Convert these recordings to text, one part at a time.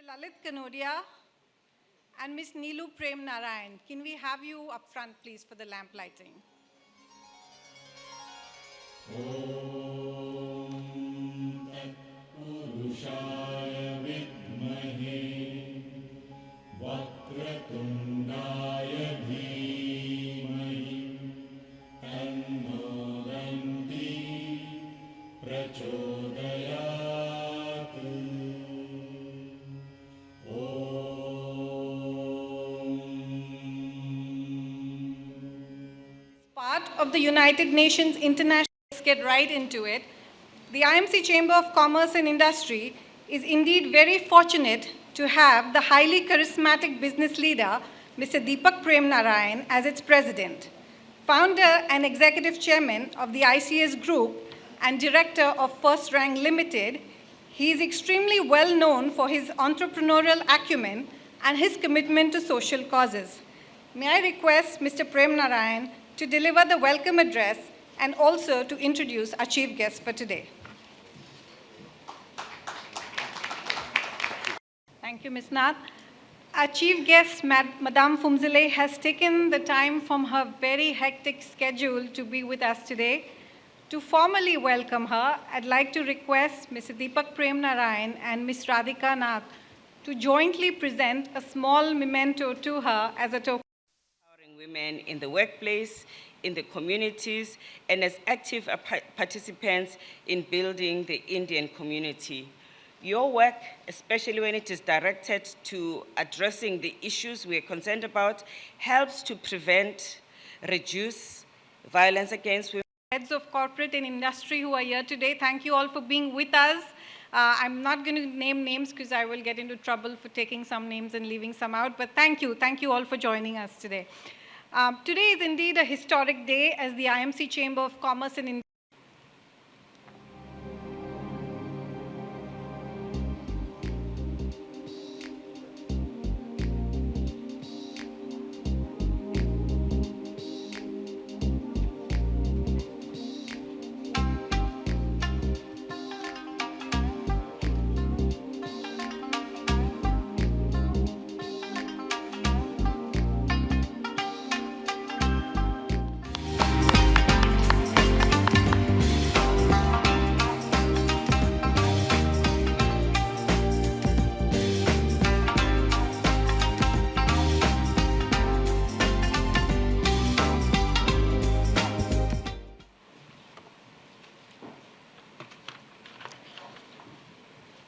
Mr. Lalit Kanodia and Ms. Neelu Prem Narayan. Can we have you up front, please, for the lamp lighting? Part of the United Nations International, let's get right into it. The IMC Chamber of Commerce and Industry is indeed very fortunate to have the highly charismatic business leader, Mr. Deepak Prem Narayan, as its president. Founder and executive chairman of the ICS Group and director of First Rank Limited, he is extremely well known for his entrepreneurial acumen and his commitment to social causes. May I request Mr. Prem Narayan to deliver the welcome address and also to introduce our chief guest for today. Thank you, Ms. Nath. Our chief guest, Madame Phumzile, has taken the time from her very hectic schedule to be with us today. To formally welcome her, I'd like to request Mr. Deepak Prem Narayan and Ms. Radhika Nath to jointly present a small memento to her as a token. Women in the workplace, in the communities, and as active participants in building the Indian community. Your work, especially when it is directed to addressing the issues we are concerned about, helps to prevent, reduce violence against women. Heads of corporate and industry who are here today, thank you all for being with us. I'm not going to name names because I will get into trouble for taking some names and leaving some out, but thank you all for joining us today. Today is indeed a historic day as the IMC Chamber of Commerce and Industry.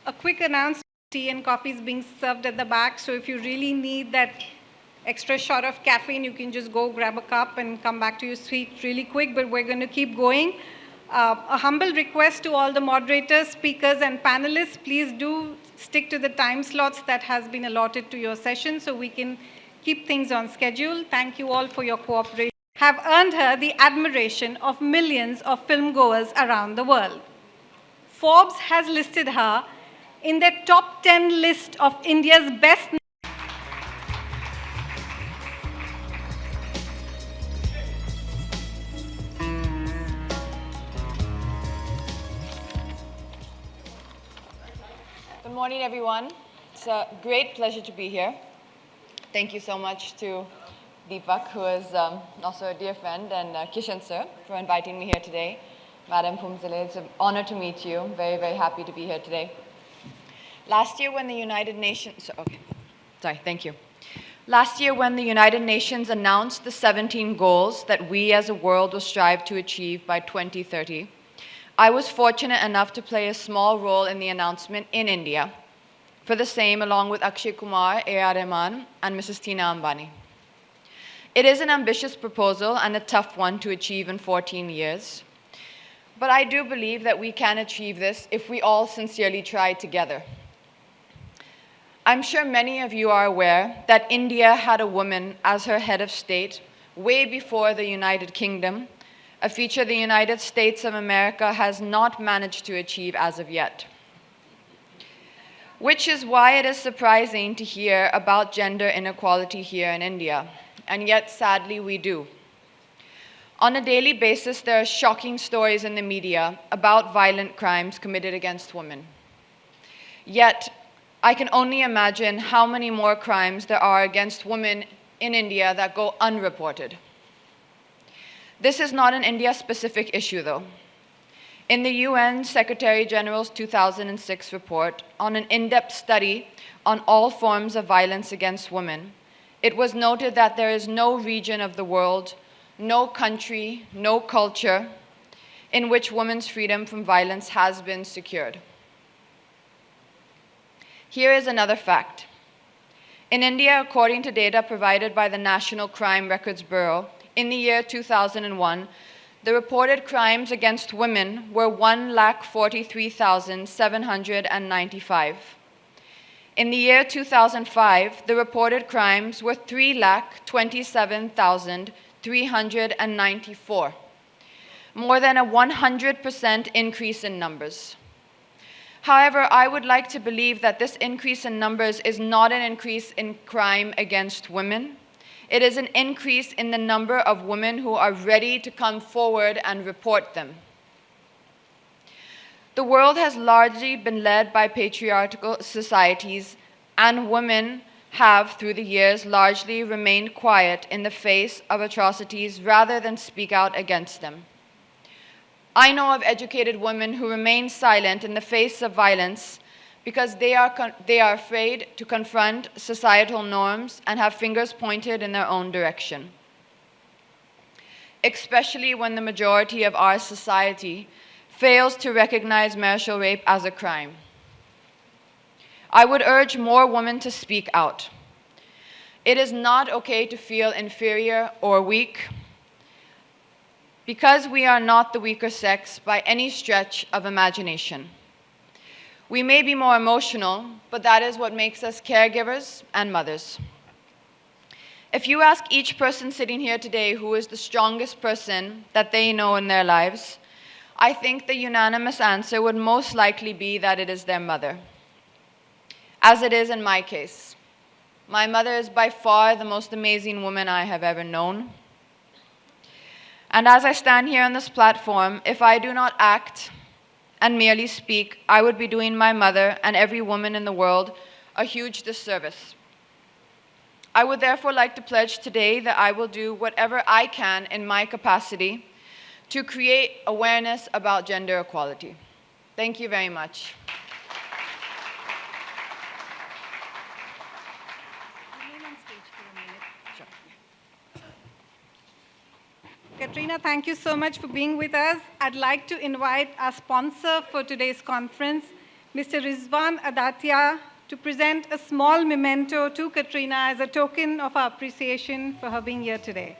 A quick announcement, tea and coffee is being served at the back, so if you really need that extra shot of caffeine, you can just go grab a cup and come back to your seat really quick, but we're going to keep going. A humble request to all the moderators, speakers, and panelists, please do stick to the time slots that has been allotted to your session so we can keep things on schedule. Thank you all for your cooperation. Have earned her the admiration of millions of filmgoers around the world. Forbes has listed her in their top 10 list of India's best. Good morning, everyone. It's a great pleasure to be here. Thank you so much to Deepak, who is also a dear friend, and Kishan sir for inviting me here today. Madam Phumzile, it's an honor to meet you. Very, very happy to be here today. Last year when the United Nations, Last year when the United Nations announced the 17 goals that we as a world will strive to achieve by 2030, I was fortunate enough to play a small role in the announcement in India, for the same along with Akshay Kumar, A.R. Rahman, and Mrs. Tina Ambani. It is an ambitious proposal and a tough one to achieve in 14 years, but I do believe that we can achieve this if we all sincerely try together. I'm sure many of you are aware that India had a woman as her head of state way before the United Kingdom, a feature the United States of America has not managed to achieve as of yet. Which is why it is surprising to hear about gender inequality here in India, and yet sadly we do. On a daily basis, there are shocking stories in the media about violent crimes committed against women. Yet, I can only imagine how many more crimes there are against women in India that go unreported. This is not an India-specific issue, though. In the UN Secretary General's 2006 report on an in-depth study on all forms of violence against women, it was noted that there is no region of the world, no country, no culture in which women's freedom from violence has been secured. Here is another fact. In India, according to data provided by the National Crime Records Bureau, in the year 2001, the reported crimes against women were 1,43,795. In the year 2005, the reported crimes were 3,27,394, more than a 100% increase in numbers. However, I would like to believe that this increase in numbers is not an increase in crime against women. It is an increase in the number of women who are ready to come forward and report them. The world has largely been led by patriarchal societies, and women have, through the years, largely remained quiet in the face of atrocities rather than speak out against them. I know of educated women who remain silent in the face of violence because they are afraid to confront societal norms and have fingers pointed in their own direction, especially when the majority of our society fails to recognize marital rape as a crime. I would urge more women to speak out. It is not okay to feel inferior or weak, because we are not the weaker sex by any stretch of imagination. We may be more emotional, but that is what makes us caregivers and mothers. If you ask each person sitting here today who is the strongest person that they know in their lives, I think the unanimous answer would most likely be that it is their mother, as it is in my case. My mother is by far the most amazing woman I have ever known. And as I stand here on this platform, if I do not act and merely speak, I would be doing my mother and every woman in the world a huge disservice. I would therefore like to pledge today that I will do whatever I can in my capacity to create awareness about gender equality. Thank you very much. Katrina, thank you so much for being with us. I'd like to invite our sponsor for today's conference, Mr. Rizwan Adatia, to present a small memento to Katrina as a token of our appreciation for her being here today.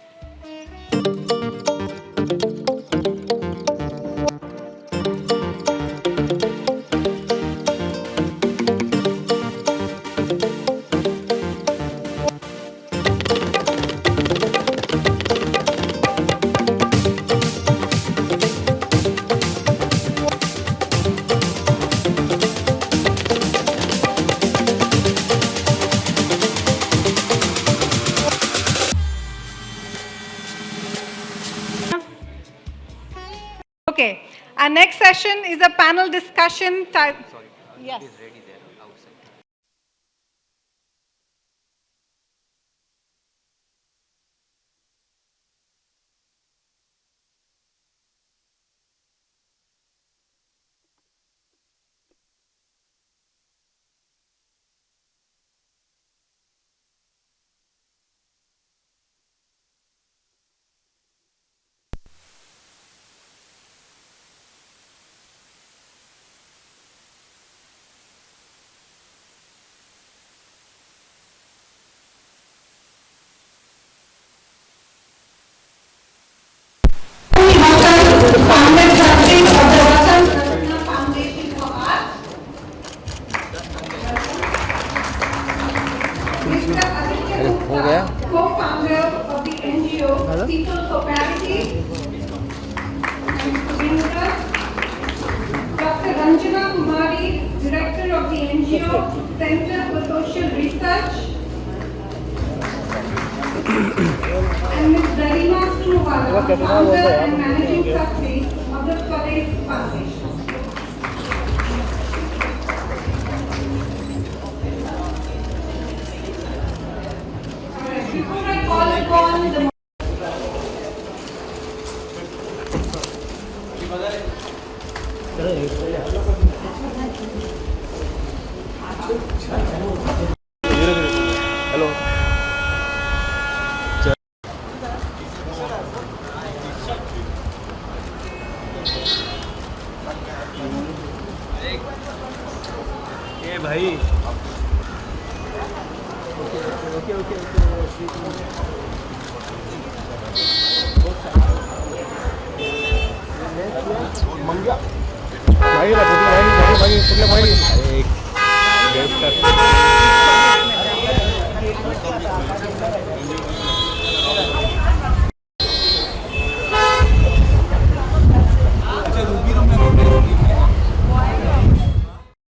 Okay, our next session is a panel discussion. Yes. Co-founder of the NGO People for Parity, Dr. Ranjana Kumari, Director of the NGO Center for Social Research, and Ms. Garima Struwala, founder and managing trustee of the Swadesh Foundation. Hello ए भाई okay okay मंग्या भाई भाई भाई भाई भाई